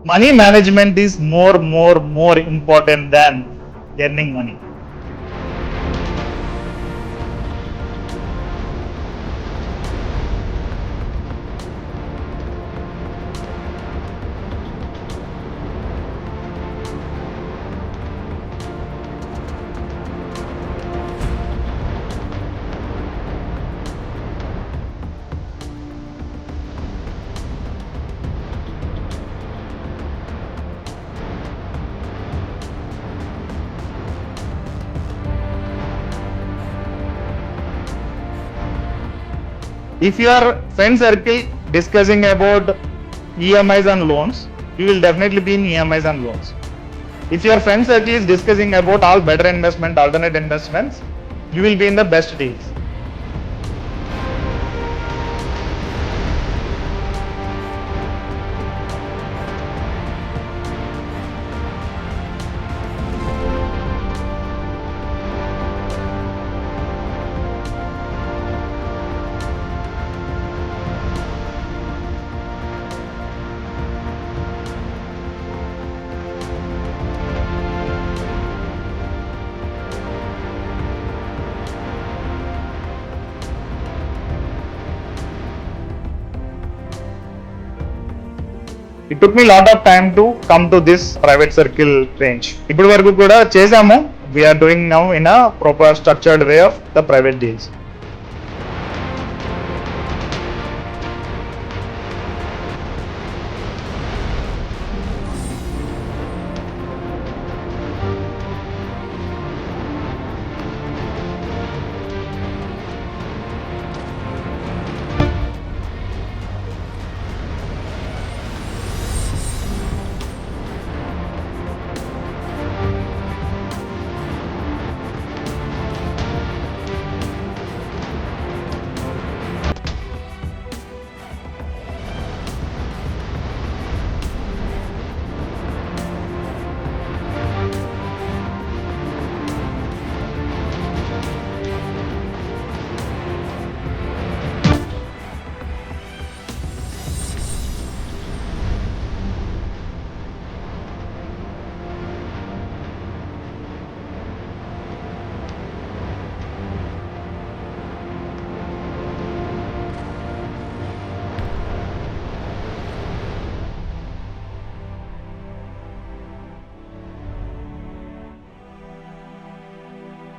Money management is more important than earning money. If your friend circle discussing about EMIs and loans, you will definitely be in EMIs and loans. If your friend circle is discussing about all better investment, alternate investments, you will be in the best deals. It took me a lot of time to come to this private circle range. ఇప్పుడు వరకు కూడా చేసాము. We are doing now in a proper structured way of the private deals.